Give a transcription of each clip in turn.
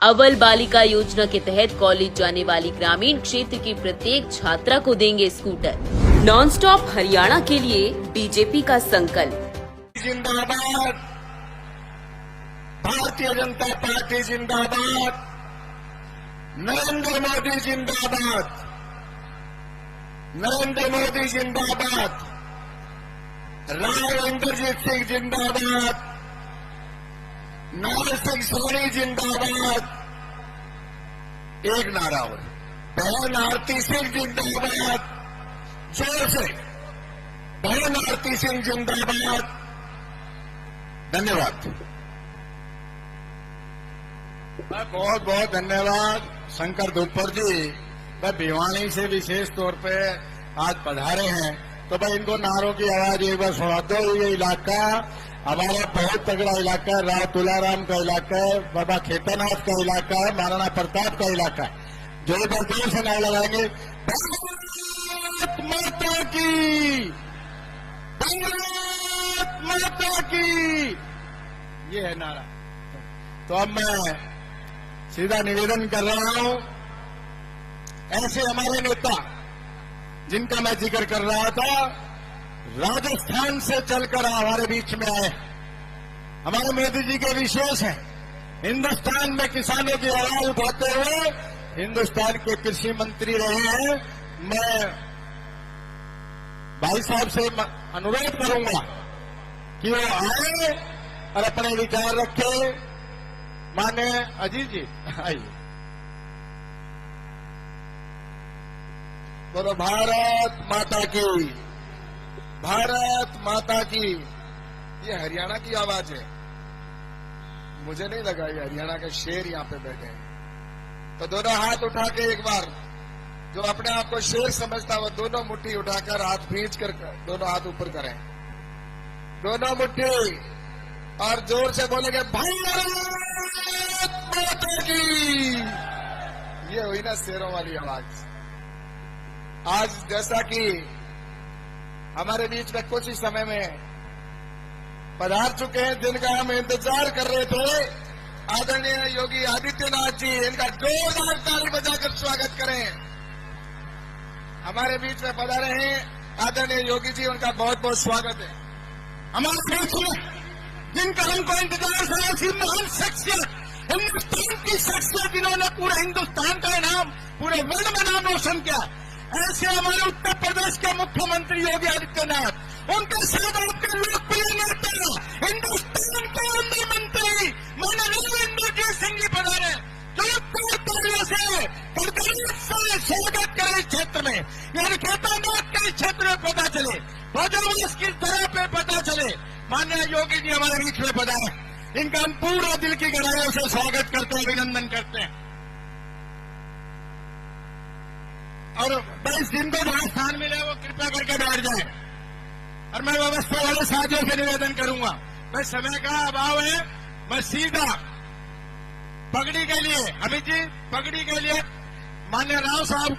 अव्वल बालिका योजना के तहत कॉलेज जाने वाली ग्रामीण क्षेत्र की प्रत्येक छात्रा को देंगे स्कूटर। नॉन स्टॉप हरियाणा के लिए बीजेपी का संकल्प। जिंदाबाद, भारतीय जनता पार्टी जिंदाबाद, नरेंद्र मोदी जिंदाबाद, नरेंद्र मोदी जिंदाबाद, राव इंद्रजीत सिंह जिंदाबाद, नार सिंह सोनी जिंदाबाद। एक नारा और, बहन आरती सिंह जिंदाबाद, जोर से बहन आरती सिंह जिंदाबाद। धन्यवाद। बहुत बहुत धन्यवाद शंकर धुप्पर जी। वह भिवानी से विशेष तौर पे आज पधारे हैं, तो भाई इनको नारों की आवाज एक बार सुना दो। ये इलाका हमारा बहुत तगड़ा इलाका है, राव तुलाराम का इलाका है, बाबा खेतनाथ का इलाका है, महाराणा प्रताप का इलाका है। जो जोर से नारा लगाएंगे, भारत माता की, भारत माता की, ये है नारा। तो अब मैं सीधा निवेदन कर रहा हूं, ऐसे हमारे नेता जिनका मैं जिक्र कर रहा था, राजस्थान से चलकर हमारे बीच में आए। हमारे मोदी जी के विशेष है, हिंदुस्तान में किसानों की आवाज उठाते हुए हिंदुस्तान के कृषि मंत्री रहे हैं। मैं भाई साहब से अनुरोध करूंगा कि वो आए और अपने विचार रखे। माने अजीत जी आइए। बोलो भारत माता की, भारत माता की। ये हरियाणा की आवाज है, मुझे नहीं लगा ये हरियाणा के शेर यहां पे बैठे हैं। तो दोनों हाथ उठा के एक बार, जो अपने आप को शेर समझता है वो दोनों मुट्ठी उठाकर हाथ खींच कर दोनों हाथ ऊपर करें, दोनों मुट्ठी, और जोर से बोलेंगे भारत माता की। ये हुई ना शेरों वाली आवाज। आज जैसा कि हमारे बीच में कुछ ही समय में पधार चुके हैं, जिनका हम इंतजार कर रहे थे, आदरणीय योगी आदित्यनाथ जी, इनका जोरदार ताली बजाकर स्वागत करें। हमारे बीच में पधारे हैं आदरणीय योगी जी, उनका बहुत बहुत स्वागत है। हमारे बीच में जिनका हमको इंतजार था, ऐसी महान शख्सियत, हिंदुस्तान की शख्सियत, जिन्होंने पूरे हिंदुस्तान का नाम, पूरे वर्ल्ड में नाम रोशन किया, ऐसे हमारे उत्तर प्रदेश के मुख्यमंत्री योगी आदित्यनाथ, उनके साथ आपके लोकप्रिय नेता, हिंदुस्तान के केंद्रीय मंत्री माननीय इंद्रजीत सिंह जी पधारे, जो तालियों से स्वागत करें इस क्षेत्र में। यानी खेतनाथ के इस क्षेत्र में पता चले, भोजनवास की तरह पे पता चले, माननीय योगी जी हमारे बीच में पधारे। इनका हम पूरा दिल की गहराइयों से स्वागत करते हैं, अभिनंदन करते हैं। और बस जिनको जहां स्थान मिले वो कृपया करके बैठ जाए। और मैं व्यवस्था वाले साथियों से निवेदन करूंगा, मैं समय का अभाव है, मैं सीधा पगड़ी के लिए, अमित जी पगड़ी के लिए माननीय राव साहब,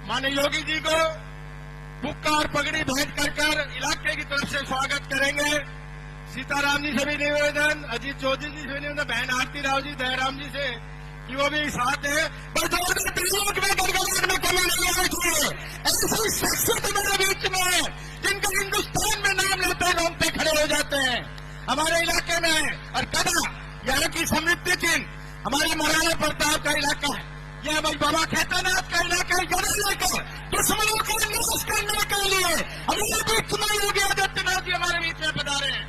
माननीय योगी जी को बुक्का और पगड़ी भेंट कर इलाके की तरफ से स्वागत करेंगे। सीताराम जी से भी निवेदन, अजीत चौधरी जी से निवेदन, बहन आरती राव जी, दयाराम जी से कि वो भी साथ है। ऐसी शख्सियत हमारे बीच में है, जिनका हिंदुस्तान में नाम लेते हैं, रोम पे खड़े हो जाते हैं हमारे इलाके में। और कदा यहाँ की समृद्धि चिन्ह हमारे महाराणा प्रताप का इलाका है, यह भाई बाबा खेतनाथ का इलाका है। लेकर दुश्मनों को नाश करने के लिए हमारे बीच में योगी आदित्यनाथ जी हमारे बीच में पधारे हैं।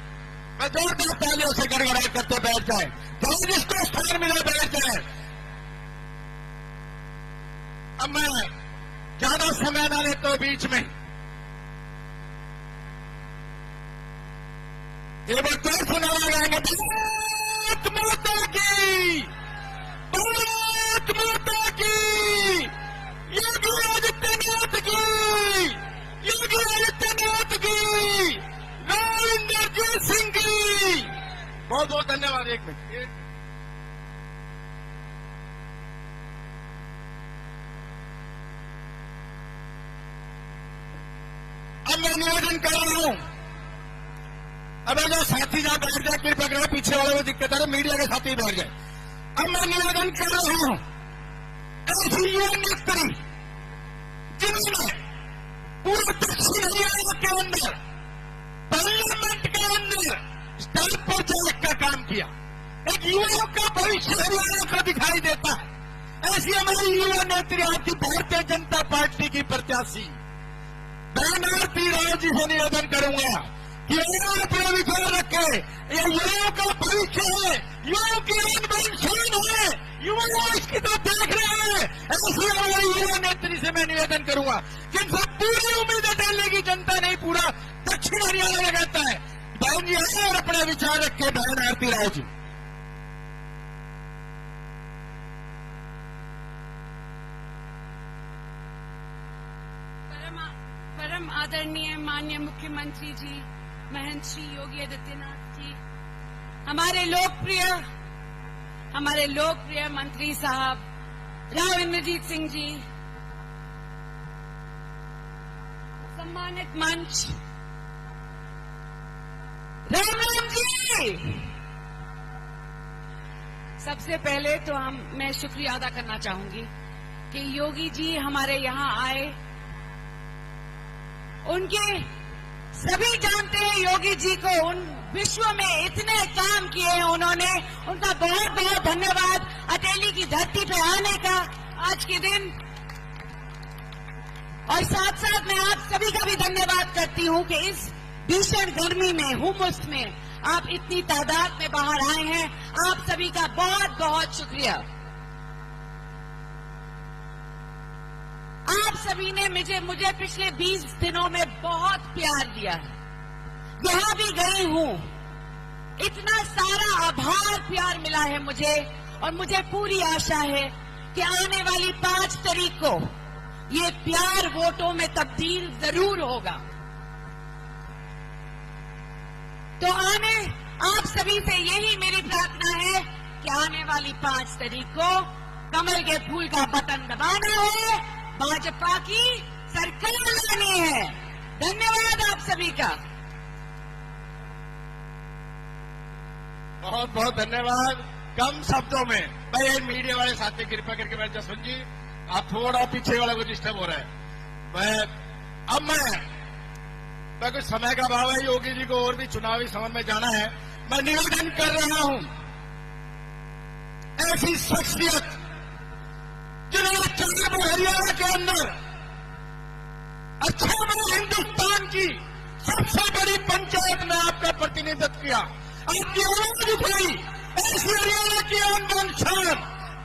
मैं जोरदार तालियों से गड़गड़ा करते बैठ जाए, जब जिसको स्थान मिला बैठ जाए। अब मैं ज्यादा समय ना लेता हूं, बीच में ये बात सुना लगाएंगे, भारत माता की, भारत माता की, योगी आदित्यनाथ की, योगी आदित्यनाथ की, राव इंद्रजीत सिंह की। बहुत बहुत धन्यवाद। एक मिनट, अब मैं निवेदन कर रहा हूं, अब अगर साथी जहां बैठ जाए, कृपया करके पीछे वाले में दिक्कत है, मीडिया के साथी बैठ जाए। अब मैं निवेदन कर रहा हूं, ऐसी युवा नेत्री जिन्होंने पूरे दक्षिण हरियाणा के अंदर पार्लियामेंट के अंदर स्टाफ प्रचारक का काम किया, एक युवाओं का भविष्य हरियाणा को दिखाई देता है। ऐसी हमारी युवा नेत्री आपकी भारतीय जनता पार्टी की प्रत्याशी बहन आरती राव जी से निवेदन करूंगा कि अपना विचार रखे, ये युवाओं का भविष्य है, युवाओं की आन है, युवा इसकी तरफ देख रहे हैं। ऐसी हमारी युवा नेत्री से मैं निवेदन करूंगा कि इन सब पूरी उम्मीद दिल्ली की जनता नहीं, पूरा दक्षिण हरियाणा लगाता है। बहन जी आए और अपना विचार रखे। बहन आरती राव जी। परम आदरणीय माननीय मुख्यमंत्री जी महंत श्री योगी आदित्यनाथ जी, हमारे लोकप्रिय मंत्री साहब राव इंद्रजीत सिंह जी, सम्मानित मंच, राम जी, सबसे पहले तो मैं शुक्रिया अदा करना चाहूंगी कि योगी जी हमारे यहां आए। उनके सभी जानते हैं योगी जी को, उन विश्व में इतने काम किए हैं उन्होंने, उनका बहुत बहुत धन्यवाद अटेली की धरती पे आने का आज के दिन। और साथ साथ मैं आप सभी का भी धन्यवाद करती हूं कि इस भीषण गर्मी में, हुमस में आप इतनी तादाद में बाहर आए हैं। आप सभी का बहुत बहुत शुक्रिया। आप सभी ने मुझे पिछले 20 दिनों में बहुत प्यार दिया है। जहां भी गई हूं इतना सारा आभार प्यार मिला है मुझे, और मुझे पूरी आशा है कि आने वाली 5 तारीख को ये प्यार वोटों में तब्दील जरूर होगा। तो आप सभी से यही मेरी प्रार्थना है कि आने वाली 5 तारीख को कमल के फूल का बटन दबाना है, भाजपा की सरकार लानी है। धन्यवाद आप सभी का। बहुत बहुत धन्यवाद। कम शब्दों में भाई, मीडिया वाले साथी कृपया करके बैठ जाओ। सुन जी, आप थोड़ा पीछे वाला को डिस्टर्ब हो रहा है। मैं कुछ समय का अभाव है, योगी जी को और भी चुनावी समर में जाना है। मैं निवेदन कर रहा हूं, ऐसी शख्सियत जिन्होंने चंद्रपुर हरियाणा के अंदर अच्छा बड़ा हिंदुस्तान की सबसे बड़ी पंचायत में आपका प्रतिनिधित्व किया, आपकी आवाज उठाई, ऐसी हरियाणा की आंदोलन शान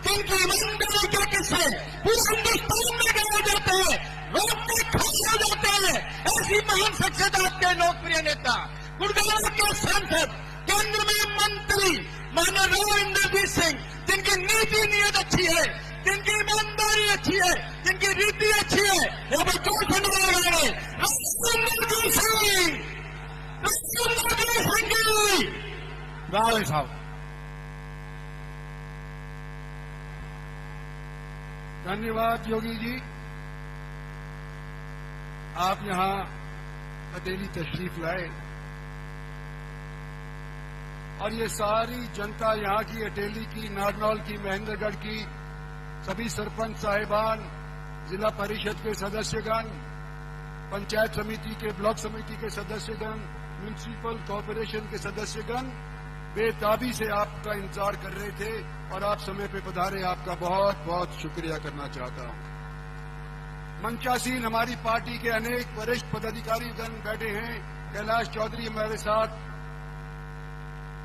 जिनकी ईमानदारी के किस्से पूरे हिंदुस्तान में गाए जाते हैं, रोड पे खड़े हो जाते हैं। ऐसी महान शख्सियत आपके लोकप्रिय नेता, गुड़गांव के सांसद, केंद्र में मंत्री माननीय राव इंद्रजीत सिंह, जिनकी नीति नियत अच्छी है, जिनकी ईमानदारी अच्छी है, जिनकी रीति अच्छी है, यहाँ पर जोर से निभाए राव साहब। धन्यवाद योगी जी, आप यहां अटेली तशरीफ लाए और ये सारी जनता यहाँ की, अटेली की, नारनौल की, महेंद्रगढ़ की, सभी सरपंच साहिबान, जिला परिषद के सदस्यगण, पंचायत समिति के, ब्लॉक समिति के सदस्यगण, म्युनिसिपल कॉर्पोरेशन के सदस्यगण बेताबी से आपका इंतजार कर रहे थे और आप समय पे पधारे। आपका बहुत बहुत शुक्रिया करना चाहता हूं। मंचासीन हमारी पार्टी के अनेक वरिष्ठ पदाधिकारीगण बैठे हैं। कैलाश चौधरी हमारे साथ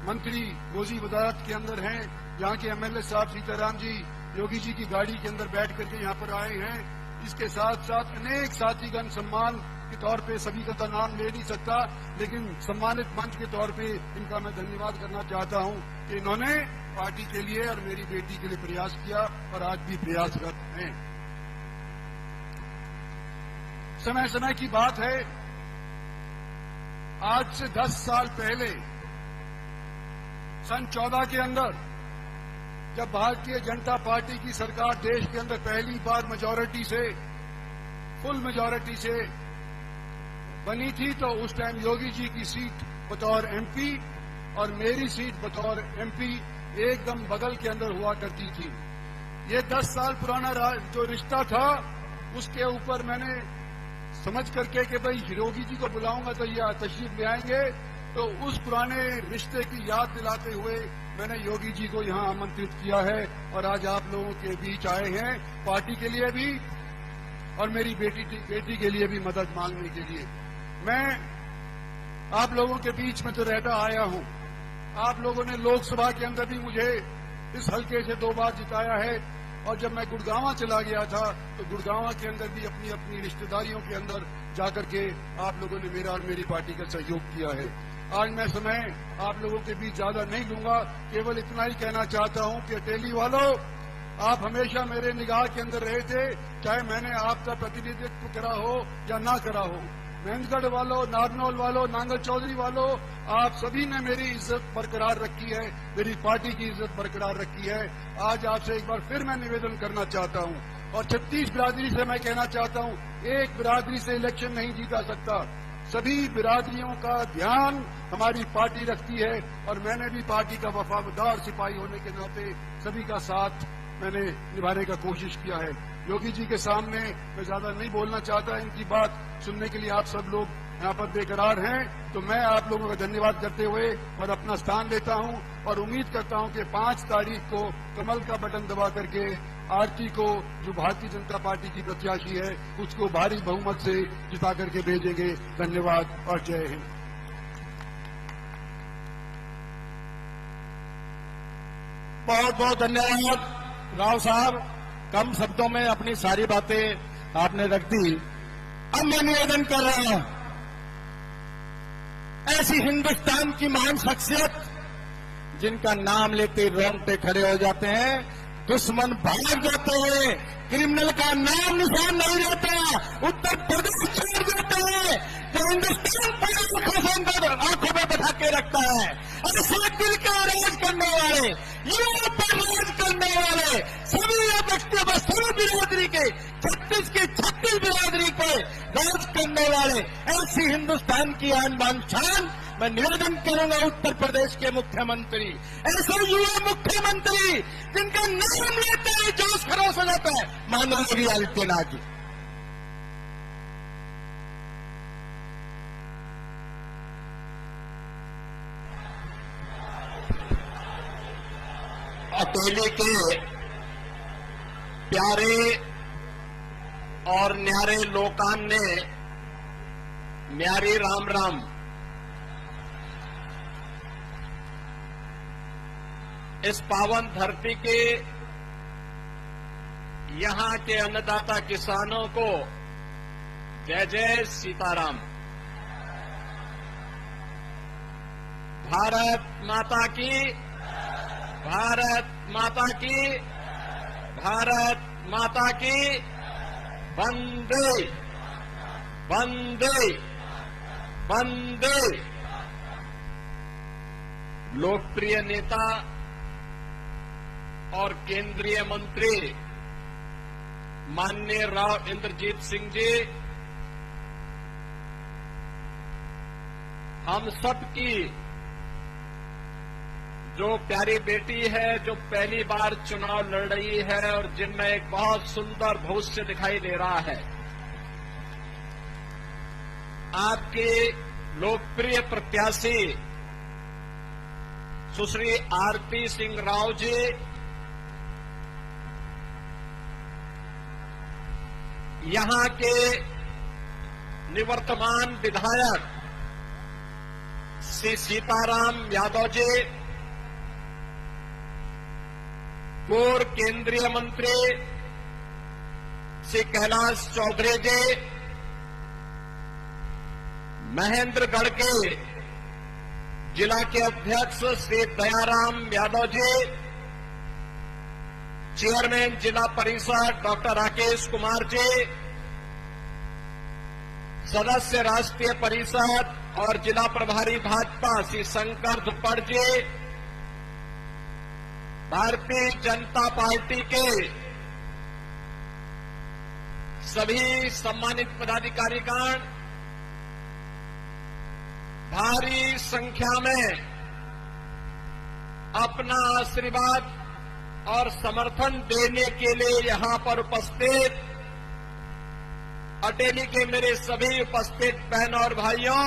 मंत्री रोजी वजारत के अंदर हैं। यहाँ के एमएलए साहब सीताराम जी योगी जी की गाड़ी के अंदर बैठ करके यहाँ पर आए हैं। इसके साथ साथ अनेक साथीगण, सम्मान के तौर पे सभी का तो नाम ले नहीं सकता, लेकिन सम्मानित मंच के तौर पे इनका मैं धन्यवाद करना चाहता हूं कि इन्होंने पार्टी के लिए और मेरी बेटी के लिए प्रयास किया और आज भी प्रयासरत हैं। समय समय की बात है, आज से 10 साल पहले सन 14 के अंदर जब भारतीय जनता पार्टी की सरकार देश के अंदर पहली बार मेजॉरिटी से, फुल मेजॉरिटी से बनी थी, तो उस टाइम योगी जी की सीट बतौर एमपी और मेरी सीट बतौर एमपी एकदम बगल के अंदर हुआ करती थी। ये 10 साल पुराना जो रिश्ता था, उसके ऊपर मैंने समझ करके कि भाई योगी जी को बुलाऊंगा तो ये तशरीफ ले आएंगे, तो उस पुराने रिश्ते की याद दिलाते हुए मैंने योगी जी को यहाँ आमंत्रित किया है और आज आप लोगों के बीच आए हैं, पार्टी के लिए भी और मेरी बेटी के लिए भी मदद मांगने के लिए। मैं आप लोगों के बीच में तो रहता आया हूं। आप लोगों ने लोकसभा के अंदर भी मुझे इस हल्के से 2 बार जिताया है, और जब मैं गुड़गांव चला गया था तो गुड़गांव के अंदर भी अपनी अपनी रिश्तेदारियों के अंदर जाकर के आप लोगों ने मेरा और मेरी पार्टी का सहयोग किया है। आज मैं समय आप लोगों के बीच ज्यादा नहीं लूंगा, केवल इतना ही कहना चाहता हूं कि अटेली वालों, आप हमेशा मेरे निगाह के अंदर रहे थे, चाहे मैंने आपका प्रतिनिधित्व करा हो या ना करा हो। महेंद्रगढ़ वालों, नारनौल वालों, नांगल चौधरी वालों, आप सभी ने मेरी इज्जत बरकरार रखी है, मेरी पार्टी की इज्जत बरकरार रखी है। आज आपसे एक बार फिर मैं निवेदन करना चाहता हूं, और 36 बिरादरी से मैं कहना चाहता हूं, एक बिरादरी से इलेक्शन नहीं जीता सकता। सभी बिरादरियों का ध्यान हमारी पार्टी रखती है, और मैंने भी पार्टी का वफादार सिपाही होने के नाते सभी का साथ मैंने निभाने का कोशिश किया है। योगी जी के सामने मैं ज्यादा नहीं बोलना चाहता, इनकी बात सुनने के लिए आप सब लोग यहाँ पर बेकरार हैं, तो मैं आप लोगों का धन्यवाद करते हुए और अपना स्थान लेता हूँ, और उम्मीद करता हूँ कि 5 तारीख को कमल का बटन दबा करके आरती को, जो भारतीय जनता पार्टी की प्रत्याशी है, उसको भारी बहुमत से जिता करके भेजेंगे। धन्यवाद और जय हिंद। बहुत बहुत धन्यवाद राव साहब, कम शब्दों में अपनी सारी बातें आपने रख दी। अब मैं निवेदन कर रहा हूं, ऐसी हिंदुस्तान की महान शख्सियत जिनका नाम लेते रोंगटे खड़े हो जाते हैं, दुश्मन भाग जाते हैं, क्रिमिनल का नाम निशान नहीं रहता, उत्तर प्रदेश छोड़ जाते हैं, जो हिंदुस्तान पर आंखों में बैठा के रखता है। ऐसे दिल का राज करने वाले, युवाओं पर राज करने वाले, सभी सभी बिरादरी के 36 बिरादरी पे राज करने वाले, ऐसी हिंदुस्तान की आन बान शान मैं निवेदन करूंगा उत्तर प्रदेश के मुख्यमंत्री, ऐसे युवा मुख्यमंत्री जिनका नाम लेते ही जोश खरोश हो जाता है, माननीय योगी आदित्यनाथ जी। अटेली के प्यारे और न्यारे लोकान ने न्यारी राम राम। इस पावन धरती के यहां के अन्नदाता किसानों को जय जय सीताराम। भारत माता की, भारत माता की, भारत माता की, वंदे वंदे वंदे। लोकप्रिय नेता और केंद्रीय मंत्री माननीय राव इंद्रजीत सिंह जी, हम सबकी जो प्यारी बेटी है, जो पहली बार चुनाव लड़ रही है और जिनमें एक बहुत सुंदर भविष्य दिखाई दे रहा है, आपके लोकप्रिय प्रत्याशी सुश्री आरती सिंह राव जी, यहां के निवर्तमान विधायक श्री सीताराम यादव जी, पूर्व केंद्रीय मंत्री श्री कैलाश चौधरी जी, महेंद्रगढ़ के जिला के अध्यक्ष श्री दयाराम यादव जी, चेयरमैन जिला परिषद डॉक्टर राकेश कुमार जी, सदस्य राष्ट्रीय परिषद और जिला प्रभारी भाजपा श्री शंकर धुप्पड़ जी, भारतीय जनता पार्टी के सभी सम्मानित पदाधिकारीगण, भारी संख्या में अपना आशीर्वाद और समर्थन देने के लिए यहां पर उपस्थित अटेली के मेरे सभी उपस्थित बहनों और भाइयों,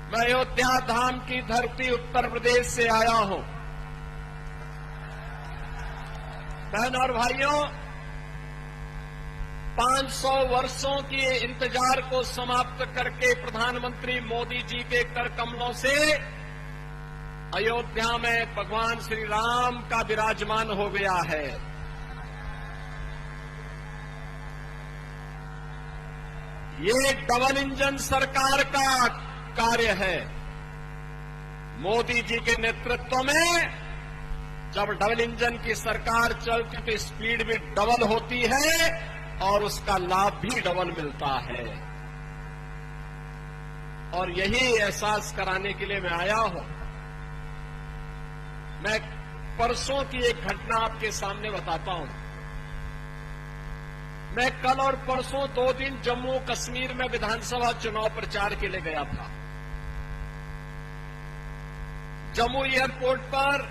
मैं अयोध्या धाम की धरती उत्तर प्रदेश से आया हूं। बहनों और भाइयों, 500 वर्षों के इंतजार को समाप्त करके प्रधानमंत्री मोदी जी के कर कमलों से अयोध्या में भगवान श्री राम का विराजमान हो गया है। ये डबल इंजन सरकार का कार्य है। मोदी जी के नेतृत्व में जब डबल इंजन की सरकार चलती तो स्पीड भी डबल होती है और उसका लाभ भी डबल मिलता है। और यही एहसास कराने के लिए मैं आया हूं। मैं परसों की एक घटना आपके सामने बताता हूं। मैं कल और परसों 2 दिन जम्मू कश्मीर में विधानसभा चुनाव प्रचार के लिए गया था। जम्मू एयरपोर्ट पर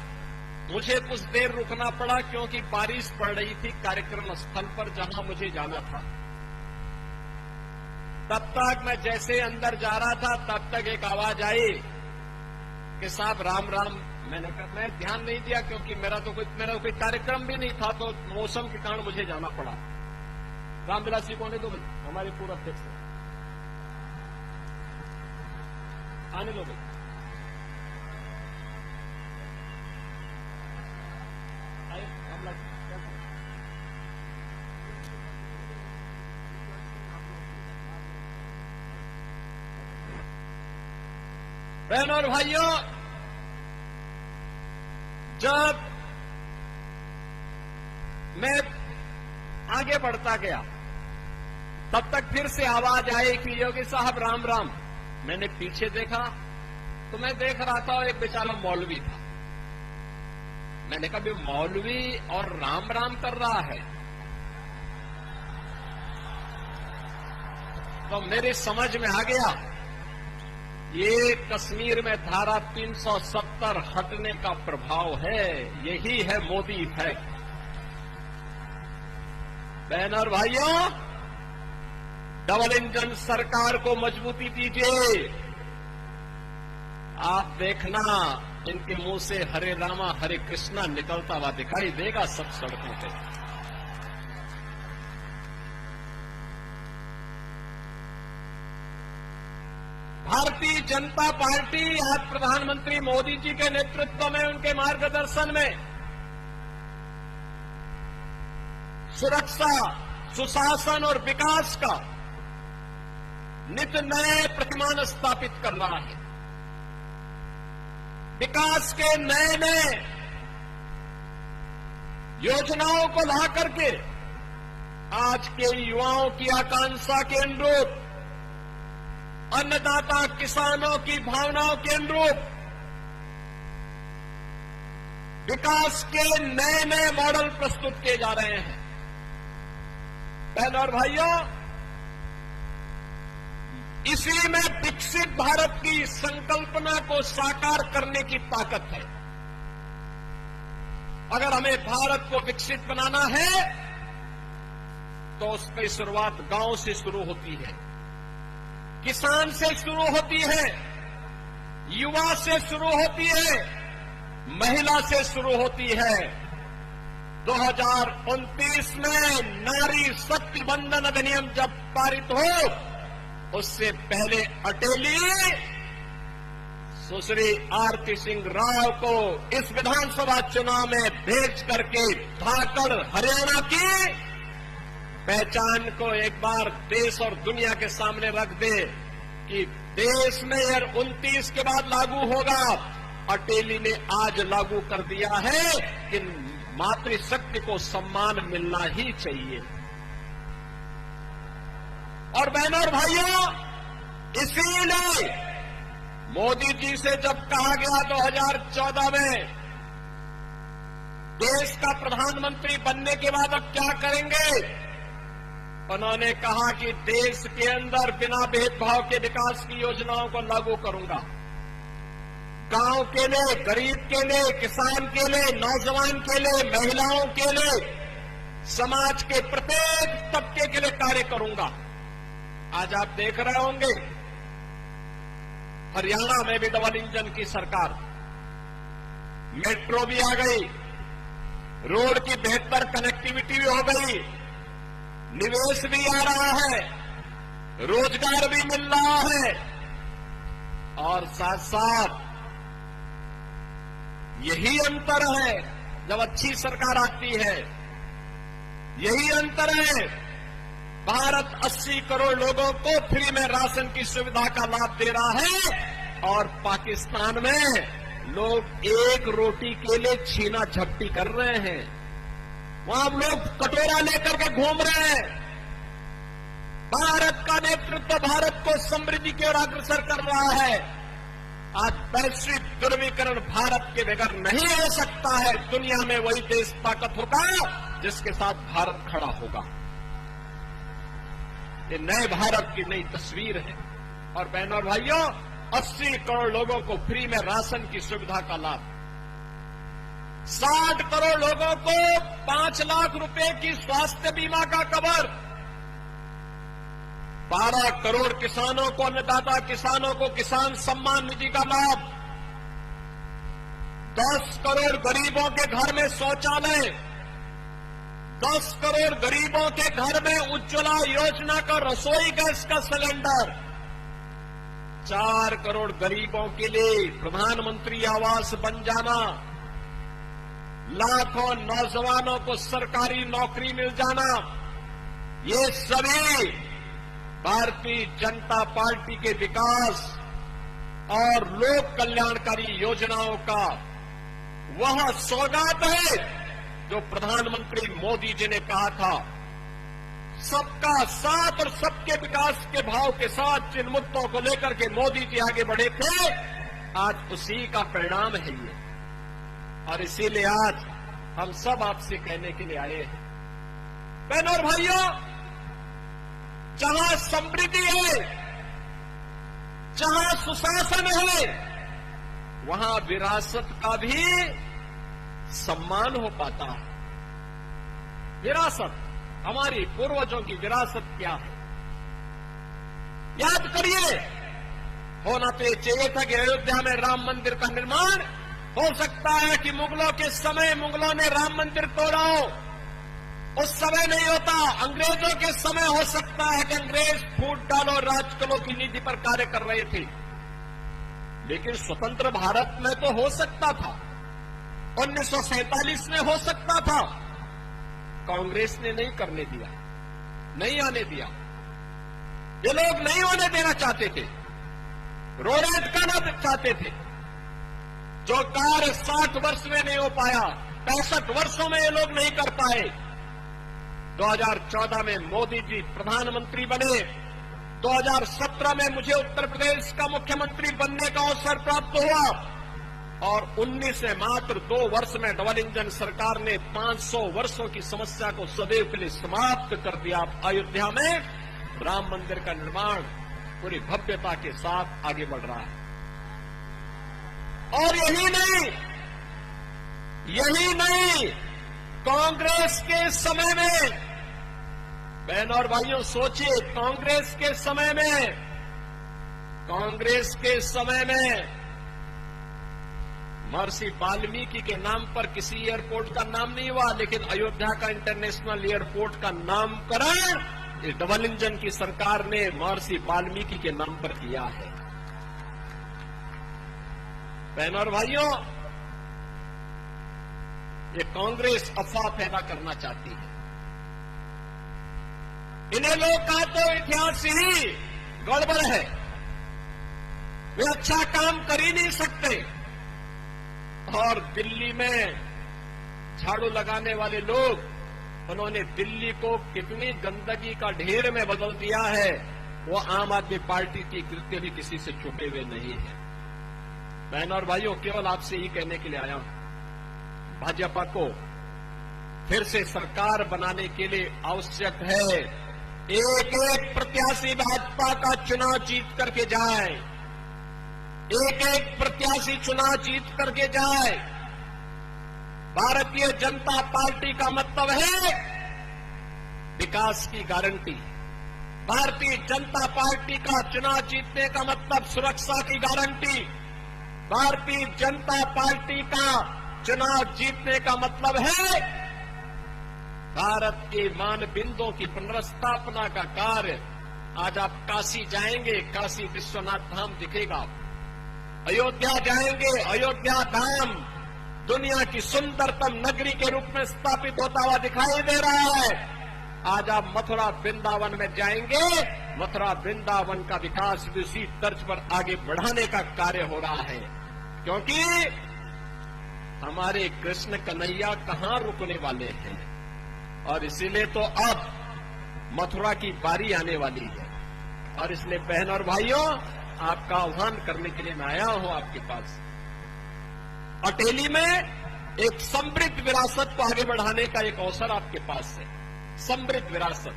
मुझे कुछ देर रुकना पड़ा क्योंकि बारिश पड़ रही थी कार्यक्रम स्थल पर जहां मुझे जाना था। तब तक मैं जैसे अंदर जा रहा था तब तक एक आवाज आई कि साहब राम राम। मैं ध्यान नहीं दिया क्योंकि मेरा कोई कार्यक्रम भी नहीं था, तो मौसम के कारण मुझे जाना पड़ा। रामविलास जी को आने दो भाई, हमारे पूर्व अध्यक्ष आने दो भाई। बहनों और भाइयों, जब मैं आगे बढ़ता गया तब तक फिर से आवाज आई कि योगी साहब राम राम। मैंने पीछे देखा तो मैं देख रहा था एक बेचारा मौलवी था। मैंने कहा भी मौलवी और राम राम कर रहा है। तो मेरी समझ में आ गया ये कश्मीर में धारा 370 हटने का प्रभाव है। यही है मोदी इफेक्ट। बहन और भाइयों, डबल इंजन सरकार को मजबूती दीजिए। आप देखना इनके मुंह से हरे रामा हरे कृष्णा निकलता हुआ दिखाई देगा सब सड़कों पे। भारतीय जनता पार्टी आज प्रधानमंत्री मोदी जी के नेतृत्व में, उनके मार्गदर्शन में सुरक्षा, सुशासन और विकास का नित नए प्रतिमान स्थापित कर रहा है। विकास के नए नए योजनाओं को ला करके आज के युवाओं की आकांक्षा के अनुरूप, अन्नदाता किसानों की भावनाओं के अनुरूप विकास के नए नए मॉडल प्रस्तुत किए जा रहे हैं। बहनों और भाइयों, इसी में विकसित भारत की संकल्पना को साकार करने की ताकत है। अगर हमें भारत को विकसित बनाना है तो उसकी शुरुआत गांव से शुरू होती है, किसान से शुरू होती है, युवा से शुरू होती है, महिला से शुरू होती है। 2029 में नारी शक्ति बंधन अधिनियम जब पारित हो, उससे पहले अटेली सुश्री आरती सिंह राव को इस विधानसभा चुनाव में भेज करके धाकड़ हरियाणा की पहचान को एक बार देश और दुनिया के सामने रख दे कि देश में 29 के बाद लागू होगा। अटेली ने आज लागू कर दिया है कि मातृशक्ति को सम्मान मिलना ही चाहिए। और बहनों और भाइयों, इसीलिए मोदी जी से जब कहा गया 2014 में देश का प्रधानमंत्री बनने के बाद अब क्या करेंगे, उन्होंने कहा कि देश के अंदर बिना भेदभाव के विकास की योजनाओं को लागू करूंगा। गांव के लिए, गरीब के लिए, किसान के लिए, नौजवान के लिए, महिलाओं के लिए, समाज के प्रत्येक तबके के लिए कार्य करूंगा। आज आप देख रहे होंगे हरियाणा में भी डबल इंजन की सरकार, मेट्रो भी आ गई, रोड की बेहतर कनेक्टिविटी भी हो गई, निवेश भी आ रहा है, रोजगार भी मिल रहा है, और साथ साथ यही अंतर है जब अच्छी सरकार आती है, यही अंतर है। भारत 80 करोड़ लोगों को फ्री में राशन की सुविधा का लाभ दे रहा है, और पाकिस्तान में लोग एक रोटी के लिए छीना झपटी कर रहे हैं। वहां लोग कटोरा लेकर के घूम रहे हैं। भारत का नेतृत्व भारत को समृद्धि की ओर अग्रसर कर रहा है। आज वैश्विक ध्रुवीकरण भारत के बगैर नहीं हो सकता है। दुनिया में वही देश ताकत होगा जिसके साथ भारत खड़ा होगा। ये नए भारत की नई तस्वीर है। और बहनों और भाइयों, 80 करोड़ लोगों को फ्री में राशन की सुविधा का लाभ, 60 करोड़ लोगों को 5 लाख रुपए की स्वास्थ्य बीमा का कवर, 12 करोड़ किसानों को, अन्नदाता किसानों को किसान सम्मान निधि का लाभ, 10 करोड़ गरीबों के घर में शौचालय, 10 करोड़ गरीबों के घर में उज्ज्वला योजना का रसोई गैस का सिलेंडर, 4 करोड़ गरीबों के लिए प्रधानमंत्री आवास बन जाना, लाखों नौजवानों को सरकारी नौकरी मिल जाना, ये सभी भारतीय जनता पार्टी के विकास और लोक कल्याणकारी योजनाओं का वह सौगात है जो प्रधानमंत्री मोदी जी ने कहा था, सबका साथ और सबके विकास के भाव के साथ जिन मुद्दों को लेकर के मोदी जी आगे बढ़े थे, आज उसी का परिणाम है ये। और इसीलिए आज हम सब आपसे कहने के लिए आए हैं, बहनों और भाइयों, जहां समृद्धि है, जहां सुशासन है, वहां विरासत का भी सम्मान हो पाता है। विरासत, हमारी पूर्वजों की विरासत क्या है? याद करिए, होना तो ये चाहिए था कि अयोध्या में राम मंदिर का निर्माण हो सकता है कि मुगलों के समय मुगलों ने राम मंदिर तोड़ा हो, उस समय नहीं होता। अंग्रेजों के समय हो सकता है कि अंग्रेज फूट डालो राज करो की नीति पर कार्य कर रहे थे, लेकिन स्वतंत्र भारत में तो हो सकता था, 1947 में हो सकता था। कांग्रेस ने नहीं करने दिया, नहीं आने दिया। ये लोग नहीं होने देना चाहते थे, रोड अटकाना चाहते थे। जो कार्य 60 वर्ष में नहीं हो पाया, 65 वर्षों में ये लोग नहीं कर पाए। 2014 में मोदी जी प्रधानमंत्री बने, 2017 में मुझे उत्तर प्रदेश का मुख्यमंत्री बनने का अवसर प्राप्त हुआ, और 19 में मात्र 2 वर्ष में डबल इंजन सरकार ने 500 वर्षों की समस्या को सदैव के लिए समाप्त कर दिया। अयोध्या में राम मंदिर का निर्माण पूरी भव्यता के साथ आगे बढ़ रहा है। और यही नहीं, कांग्रेस के समय में, बहनों और भाइयों सोचिए, कांग्रेस के समय में महर्षि वाल्मीकि के नाम पर किसी एयरपोर्ट का नाम नहीं हुआ, लेकिन अयोध्या का इंटरनेशनल एयरपोर्ट का नामकरण इस डबल इंजन की सरकार ने महर्षि वाल्मीकि के नाम पर किया है। बहनों और भाइयों, ये कांग्रेस अफवाह पैदा करना चाहती है। इन्हें लोग कहा तो इतिहास ही गड़बड़ है, वे अच्छा काम कर ही नहीं सकते। और दिल्ली में झाड़ू लगाने वाले लोग, उन्होंने दिल्ली को कितनी गंदगी का ढेर में बदल दिया है, वो आम आदमी पार्टी की कृत्य भी किसी से छुपे हुए नहीं है। बहनों और भाइयों, केवल आपसे ही कहने के लिए आया हूं, भाजपा को फिर से सरकार बनाने के लिए आवश्यक है एक एक प्रत्याशी भाजपा का चुनाव जीत करके जाए, एक एक प्रत्याशी चुनाव जीत करके जाए। भारतीय जनता पार्टी का मतलब है विकास की गारंटी। भारतीय जनता पार्टी का चुनाव जीतने का मतलब सुरक्षा की गारंटी। भारतीय जनता पार्टी का चुनाव जीतने का मतलब है भारत के मानबिंदुओं की पुनर्स्थापना का कार्य। आज आप काशी जाएंगे, काशी विश्वनाथ धाम दिखेगा। अयोध्या जाएंगे, अयोध्या धाम दुनिया की सुंदरतम नगरी के रूप में स्थापित होता हुआ दिखाई दे रहा है। आज आप मथुरा वृंदावन में जाएंगे, मथुरा वृंदावन का विकास भी उसी तर्ज पर आगे बढ़ाने का कार्य हो रहा है, क्योंकि हमारे कृष्ण कन्हैया कहां रुकने वाले हैं। और इसीलिए तो अब मथुरा की बारी आने वाली है। और इसलिए बहन और भाइयों, आपका आह्वान करने के लिए मैं आया हूं आपके पास। अटेली में एक समृद्ध विरासत को आगे बढ़ाने का एक अवसर आपके पास है। समृद्ध विरासत,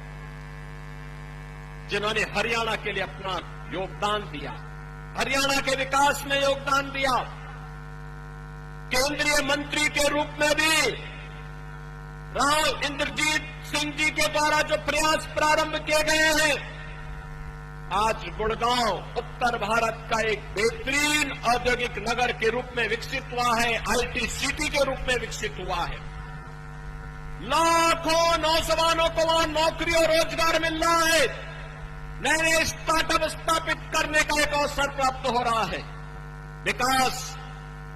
जिन्होंने हरियाणा के लिए अपना योगदान दिया, हरियाणा के विकास में योगदान दिया। केंद्रीय मंत्री के रूप में भी राव इंद्रजीत सिंह जी के द्वारा जो प्रयास प्रारंभ किए गए हैं, आज गुड़गांव उत्तर भारत का एक बेहतरीन औद्योगिक नगर के रूप में विकसित हुआ है, आईटी सिटी के रूप में विकसित हुआ है। लाखों नौजवानों को वहां नौकरी और रोजगार मिल रहा है। नए नए स्टार्टअप स्थापित करने का एक अवसर प्राप्त हो रहा है। विकास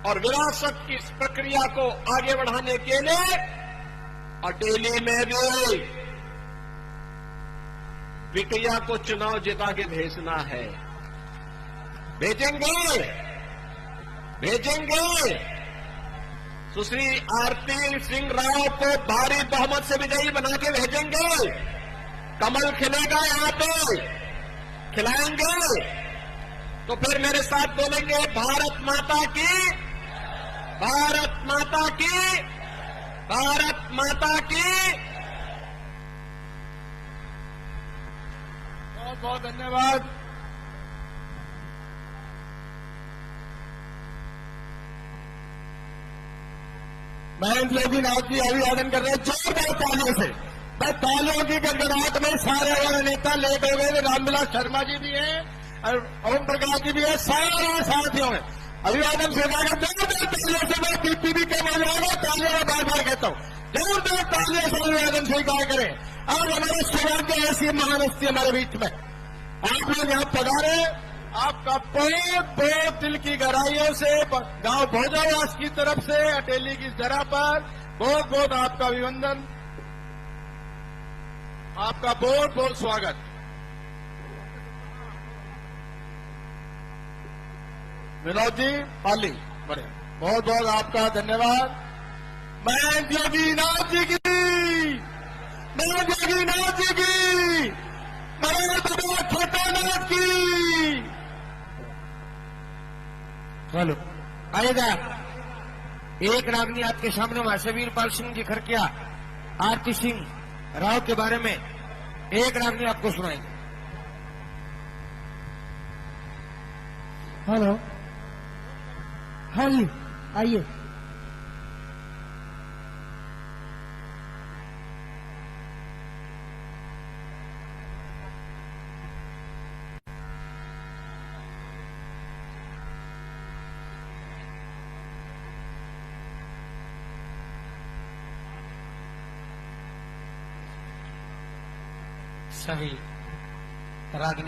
और विरासत की इस प्रक्रिया को आगे बढ़ाने के लिए अटेली में भी विकैया को चुनाव जिता के भेजना है। भेजेंगे, भेजेंगे। सुश्री आरती सिंह राव को भारी बहुमत से विजयी बना के भेजेंगे। कमल खिलेगा यहां पे, खिलाएंगे। तो फिर मेरे साथ बोलेंगे, भारत माता की, भारत माता की, भारत माता की। बहुत बहुत धन्यवाद। महेंद्र योगीनाथ जी अभिवादन कर रहे हैं जोरदार तालियों से। मैं तालियों की गड़गड़ाहट में सारे हमारे नेता लेट हो गए। रामविलास शर्मा जी भी हैं और ओम प्रकाश जी भी है, सारे साथियों में अभिवादन स्वीकार कर। जोरदार तालियों से, मैं टीपी भी कम हो जाएगा, तालियों में बार बार कहता हूं, जोरदार तालियों से अभिवादन स्वीकार करें। और हमारे सौभाग्य ऐसी महान हस्ती हमारे बीच में आप लोग यहाँ पधारे। आपका बहुत बहुत दिल की गहराइयों से गांव भोजावास की तरफ से अटेली की जरा पर बहुत बहुत आपका अभिनंदन, आपका बहुत बहुत स्वागत। विनोद जी पाली, बड़े बहुत बहुत आपका धन्यवाद। मैं योगीनाथ जी की, मैं योगीनाथ जी की, मैं छोटानाथ की। चलो आइएगा। एक रागनी आपके सामने वहां वीरपाल सिंह जी खरकिया, आरती सिंह राव के बारे में एक रागनी आपको सुनाएंगे। हेलो, हाँ जी आइए। सभी रागनी